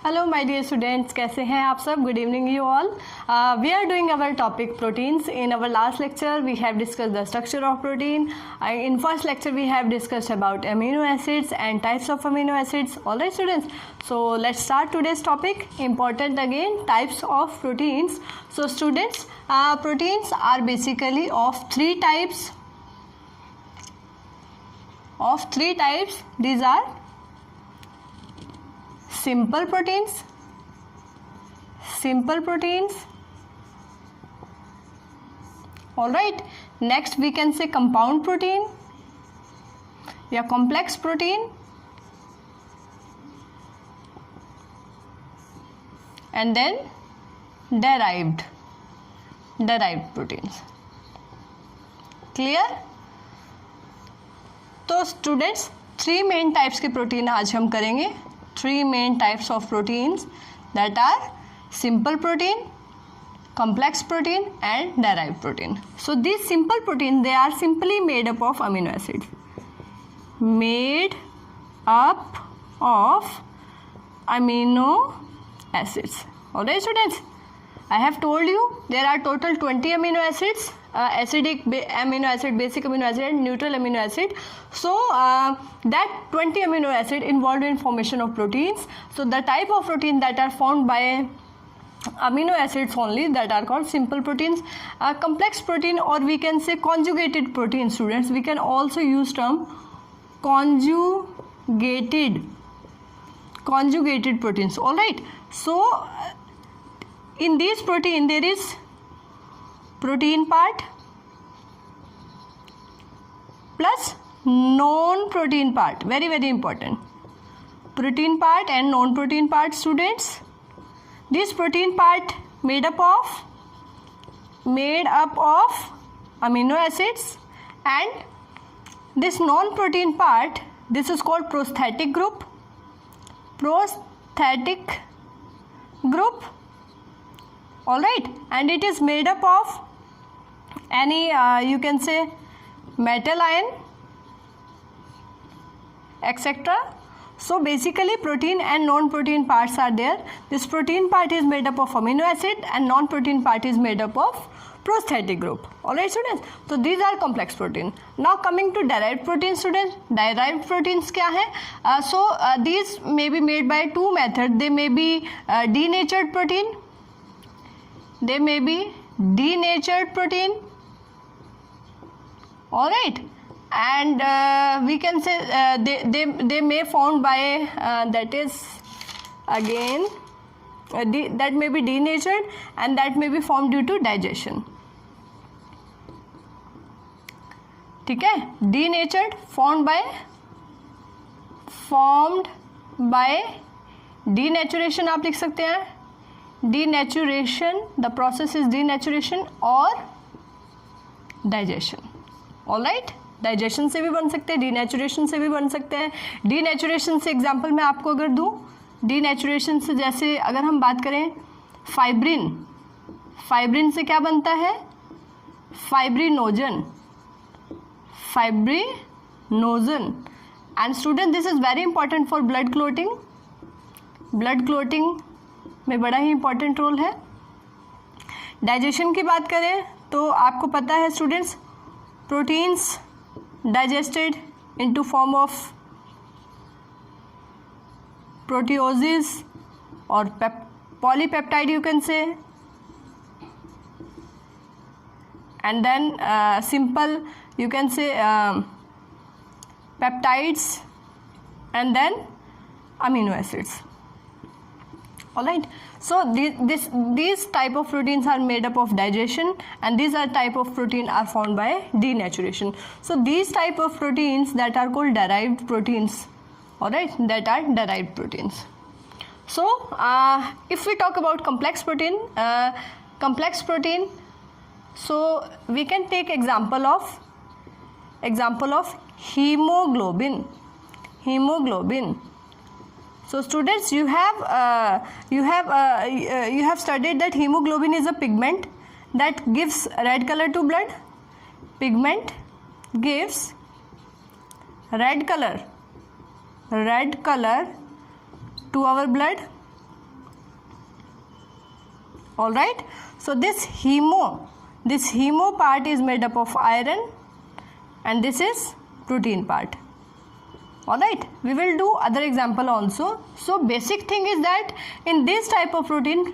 Hello my dear students, कैसे हैं आप सब? Good evening you all. We are doing our topic proteins. In our last lecture we have discussed the structure of protein. In first lecture we have discussed about amino acids and types of amino acids. All right students, so let's start today's topic. Important again, types of proteins. So students, proteins are basically of three types. These are simple proteins, all right. Next we can say compound protein या complex protein, and then derived proteins. Clear? तो students three main types के protein आज हम करेंगे. Three main types of proteins, that are simple protein, complex protein and derived protein. So these simple protein, they are simply made up of amino acids. Made up of amino acids. Alright students, I have told you there are total 20 amino acids. Acidic amino acid, basic amino acid and neutral amino acid. So that 20 amino acid involved in formation of proteins. So the type of protein that are formed by amino acids only, that are called simple proteins. Complex protein, or we can say conjugated protein, students. We can also use term conjugated proteins. All right. So in these protein there is protein part plus non-protein part. Very important. Protein part and non-protein part, students. This protein part made up of amino acids, and this non-protein part, this is called prosthetic group. All right, and it is made up of any you can say metal ion, etc. So basically protein and non-protein parts are there. This protein part is made up of amino acid and non-protein part is made up of prosthetic group. Alright students, so these are complex protein. Now coming to derived protein, students. Derived proteins क्या है? These may be made by two methods. They may be denatured protein. All right, and we can say they may found by that is again that may be denatured, and that may be formed due to digestion. ठीक है, denatured, formed by denaturation आप लिख सकते हैं. Denaturation, the process is denaturation or digestion. All right, digestion से भी बन सकते हैं, डीनेचुरेशन से भी बन सकते हैं. डीनेचुरेशन से एग्जांपल मैं आपको अगर दूं, डीनेचुरेशन से जैसे अगर हम बात करें फाइब्रिन से क्या बनता है? Fibrinogen. And student, this is very important for blood clotting में बड़ा ही इंपॉर्टेंट रोल है. डाइजेशन की बात करें तो आपको पता है students, proteins digested into form of proteoses or polypeptide you can say, and then simple you can say peptides, and then amino acids. All right, so these type of proteins are made up of digestion, and these are type of protein are formed by denaturation. So these type of proteins that are called derived proteins. All right, that are derived proteins. So if we talk about complex protein, so we can take example of hemoglobin. So students, you have studied that hemoglobin is a pigment that gives red color to blood. Pigment gives red color to our blood. All right. So this hemo part is made up of iron, and this is protein part. All right. We will do other example also. So basic thing is that in this type of protein,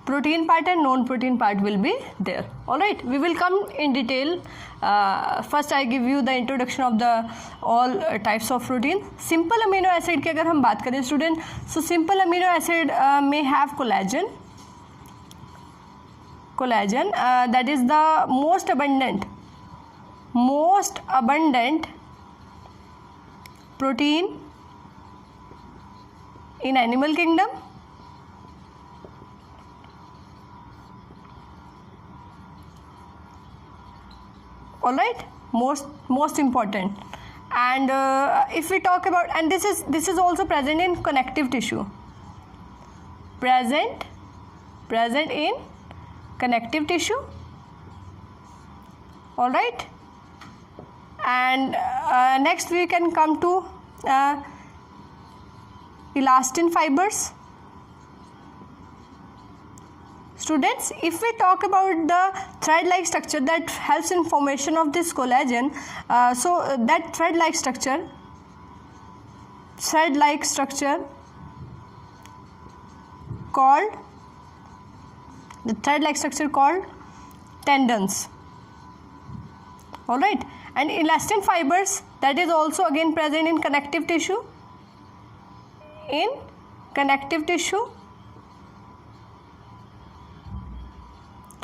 protein part and non-protein part will be there. All right. We will come in detail. First I give you the introduction of the all types of protein. Simple amino acid की अगर हम बात करें student, so simple amino acid may have collagen. Collagen that is the most abundant protein in animal kingdom. All right, most important. And if we talk about, and this is also present in connective tissue, present in connective tissue. All right. And next we can come to elastin fibers. Students, if we talk about the thread-like structure that helps in formation of this collagen, so that thread-like structure called tendons. All right. And elastin fibers, that is also again present in connective tissue.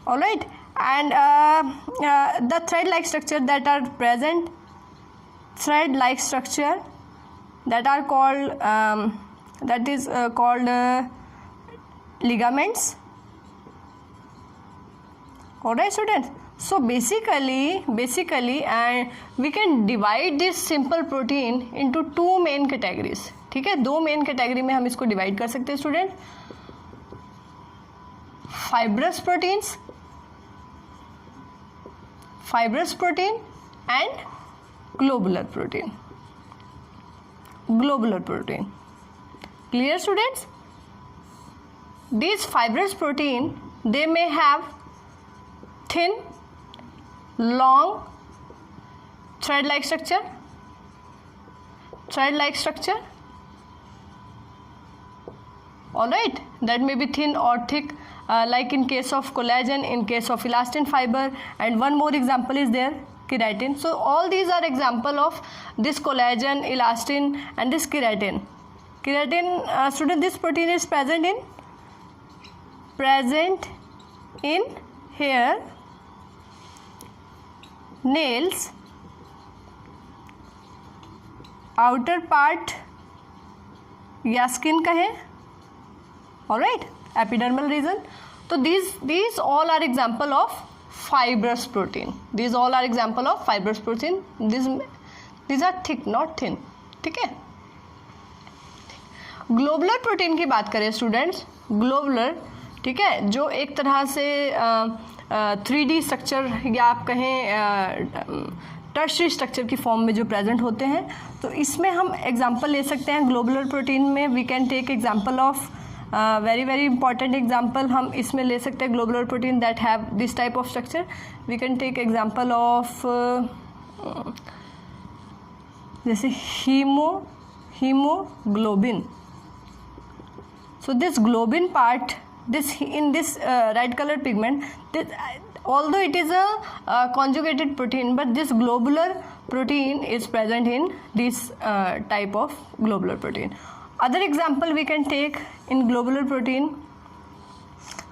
All right. And the thread-like structure that are present, that are called ligaments. All right, students. So basically and we can divide this simple protein into two main categories. ठीक है, दो main category में हम इसको divide कर सकते हैं student. fibrous protein and globular protein. Clear, students? These fibrous protein, they may have thin, long thread-like structure. All right, that may be thin or thick, like in case of collagen, in case of elastin fiber, and one more example is there, keratin. So all these are example of this collagen, elastin, and this keratin. Student, this protein is present in hair, nails, outer part या skin का है. All right, epidermal region. So these all are example of fibrous protein. These are thick, not thin. ठीक है. Globular protein की बात करें students, globular, ठीक है, जो एक तरह से 3D स्ट्रक्चर या आप कहें टर्शरी स्ट्रक्चर की फॉर्म में जो प्रेजेंट होते हैं, तो इसमें हम एग्जांपल ले सकते हैं. ग्लोबुलर प्रोटीन में we can take example of very important example हम इसमें ले सकते हैं. Globular protein that have this type of structure, we can take example of जैसे haemoglobin. So this globin part, in this red color pigment, although it is a conjugated protein, but this globular protein is present in this type of globular protein. Other example we can take in globular protein,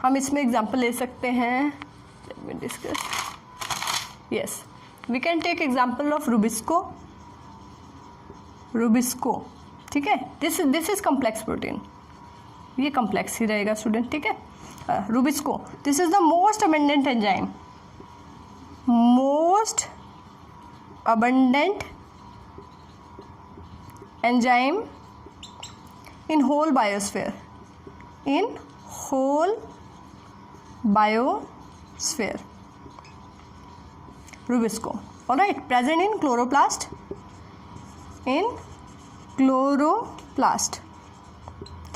हम इसमें example ले सकते हैं. Let me discuss. Yes, we can take example of Rubisco. ठीक है, this is complex protein. ये complex ही रहेगा student. ठीक है, rubisco, this is the most abundant enzyme in whole biosphere. Rubisco. All right, present in chloroplast.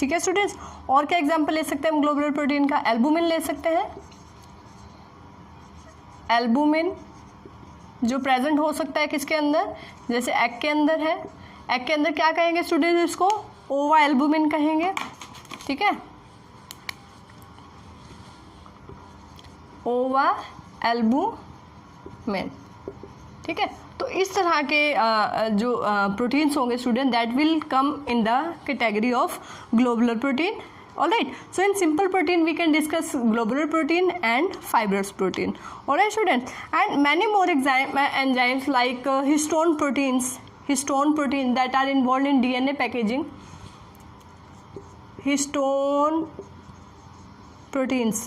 ठीक है students. और क्या एग्जांपल ले सकते हैं हम ग्लोबुलर प्रोटीन का? एल्बुमिन ले सकते हैं। एल्बुमिन जो प्रेजेंट हो सकता है किसके अंदर? जैसे एग के अंदर है। एग के अंदर क्या कहेंगे स्टूडेंट्स? इसको ओवा एल्बुमिन कहेंगे, ठीक है, ओवा एल्बुमिन, ठीक है। तो इस तरह के जो प्रोटीन्स होंगे student, that will come in the category of globular protein. Alright, so in simple protein we can discuss globular protein and fibrous protein. Alright students, and many more enzymes like histone protein that are involved in DNA packaging. Histone proteins,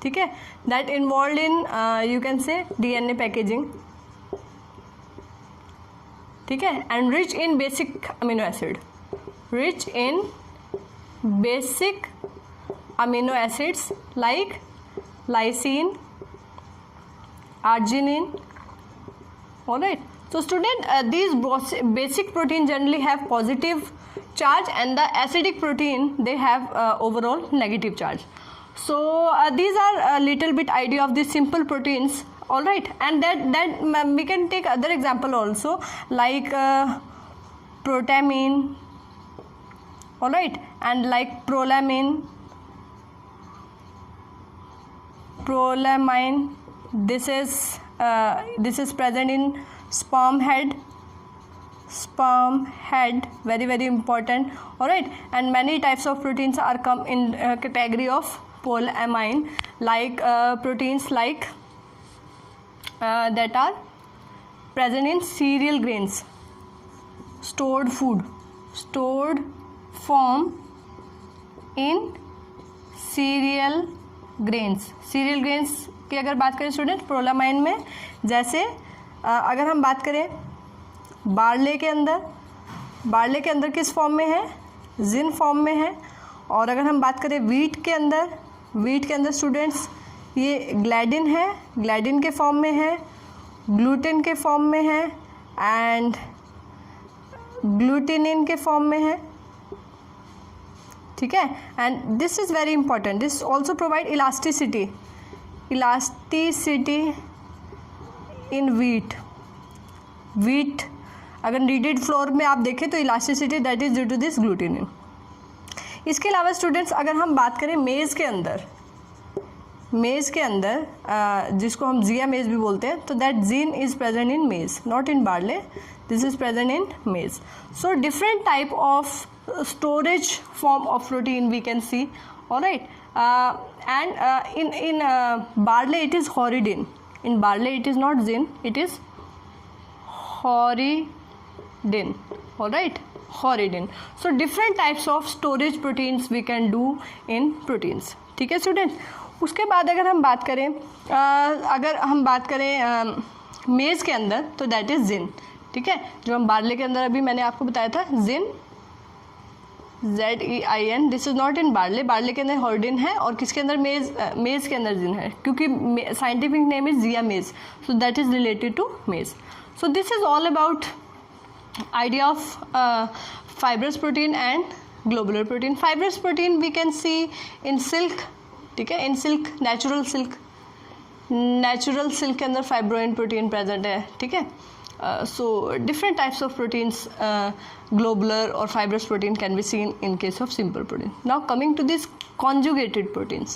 ठीक है, that involved in you can say DNA packaging, ठीक है, and rich in basic amino acid, rich in basic amino acids like lysine, arginine. Alright, so student, these basic protein generally have positive charge, and the acidic protein they have overall negative charge. So these are a little bit idea of these simple proteins. Alright, and that we can take other example also like protamine, alright, and like prolamine, this is present in sperm head, very very important. Alright, and many types of proteins are come in category of polyamine, like proteins like that are present in cereal grains, stored form in cereal grains की अगर बात करें student प्रोलामाइन में, जैसे अगर हम बात करें बार्ले के अंदर किस फॉर्म में है? जिन फॉर्म में है। और अगर हम बात करें वीट के अंदर स्टूडेंट्स ये ग्लैडिन है, ग्लैडिन के फॉर्म में है, ग्लूटेन के फॉर्म में है, एंड ग्लूटिनिन के फॉर्म में है, ठीक है। And this is very important, this also provide elasticity in wheat अगर नीडेड फ्लोर में आप देखें तो elasticity that is due to this glutenin. इसके अलावा स्टूडेंट्स अगर हम बात करें मेज़ के अंदर जिसको हम जिया मेज़ भी बोलते हैं, तो that gene is present in maize, not in barley, this is present in maize. So different type of storage form of protein we can see. All right, and in barley it is horridin. In barley it is not zin, it is horridin. All right, horridin. So different types of storage proteins we can do in proteins. ठीक है students. उसके बाद अगर हम बात करें मेज़ के अंदर, तो दैट इज़ जिन, ठीक है। जो हम बार्ले के अंदर अभी मैंने आपको बताया था जिन, ZEIN, this is not in barley के अंदर हॉर्डिन है, और किसके अंदर? मेज़ के अंदर जिन है, क्योंकि scientific name is zea maize, so that is related to maize. So this is all about idea of fibrous protein and globular protein. Fibrous protein we can see in silk, ठीक है, इन सिल्क, नेचुरल सिल्क के अंदर fibroin protein present है, ठीक है। So different types of proteins, globular or fibrous protein can be seen in case of simple protein. Now coming to this conjugated proteins,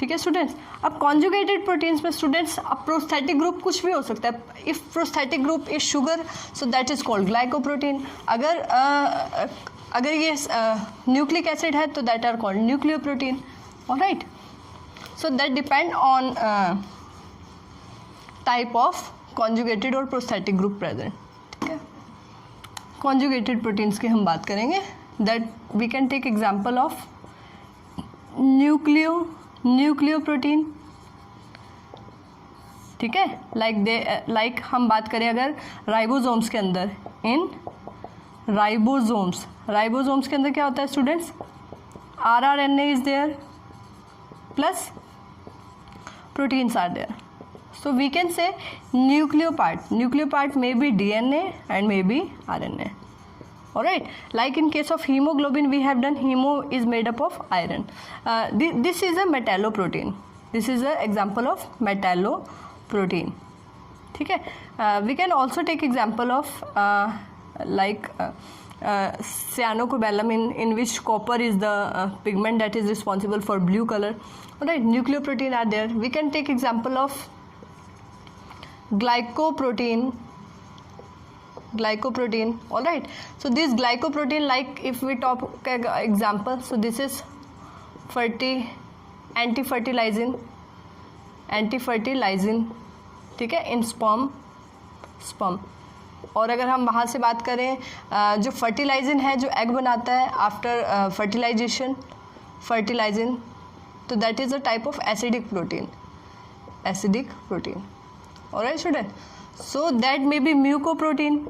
ठीक है students. अब conjugated proteins में students अब प्रोस्थेटिक ग्रुप कुछ भी हो सकता है। If prosthetic group is sugar, so that is called glycoprotein. अगर ये न्यूक्लिक एसिड है तो that are called nucleoprotein. Alright, so that depend on type of conjugated और प्रोस्थेटिक ग्रुप प्रेजेंट, ठीक है। कॉन्जुगेटेड प्रोटीन्स की हम बात करेंगे, that we can take example of nucleoprotein, ठीक है। लाइक हम बात करें अगर राइबोसोम्स के अंदर, इन राइबोसोम्स के अंदर क्या होता है students? RNA is there plus proteins are there. So we can say nucleopart may be DNA and may be RNA. Alright, like in case of hemoglobin, we have done hemo is made up of iron. This is a metalloprotein. This is an example of metalloprotein. ठीक है. We can also take example of cyanocobalamin, in which copper is the pigment that is responsible for blue color. Alright, nucleoprotein are there. We can take example of glycoprotein. Alright, so this glycoprotein, like if we talk example, so this is anti-fertilizing, ठीक है, इन sperm. और अगर हम वहाँ से बात करें, जो फर्टिलाइजिन है, जो एग बनाता है आफ्टर फर्टिलाइजिन, तो that is a type of acidic protein. Alright student, so that may B mucoprotein.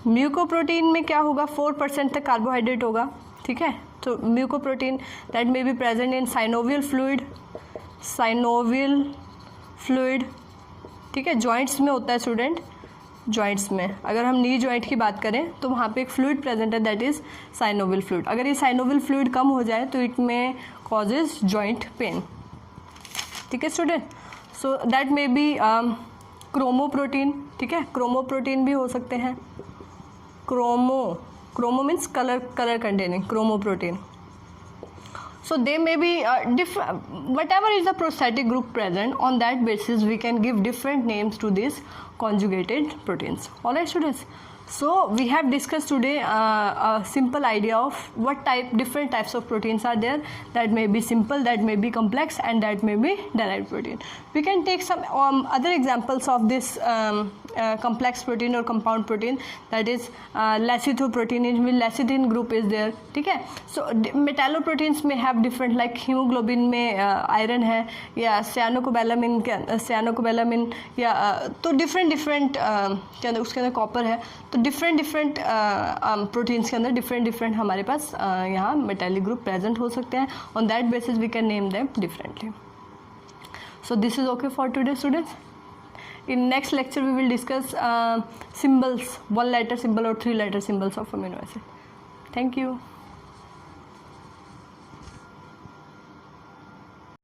Mucoprotein में क्या होगा, 4% तक कार्बोहाइड्रेट होगा. ठीक है, तो mucoprotein that may be present in synovial fluid. ठीक है, जॉइंट्स में होता है स्टूडेंट. जॉइंट्स में अगर हम नी जॉइंट की बात करें तो वहाँ पे एक फ्लूइड प्रेजेंट है, दैट इज़ साइनोवियल फ्लूइड. अगर ये साइनोवियल फ्लूइड कम हो जाए तो इट में कॉजेज जॉइंट पेन. ठीक है student, so that may be chromoprotein. ठीक है, क्रोमोप्रोटीन भी हो सकते हैं. Chromo means colour containing chromoprotein. So they may be whatever is the prosthetic group present, on that basis we can give different names to these conjugated proteins. Alright students, so we have discussed today a simple idea of what different types of proteins are there. That may be simple, that may be complex, and that may be derived protein. We can take some other examples of this complex protein or compound protein, that is lecithoprotein, in which lecithin group is there. ठीक है, so metalloproteins may have different, like hemoglobin में iron है, या cyanocobalamin या तो different के अंदर, उसके अंदर कॉपर है. तो डिफरेंट प्रोटीन्स के अंदर डिफरेंट हमारे पास यहाँ मेटालिक ग्रुप प्रेजेंट हो सकते हैं. On that basis we can name them differently. So this is okay for today students. In next lecture we will discuss symbols, 1 letter symbol और 3 letter symbols of amino acid. Thank you.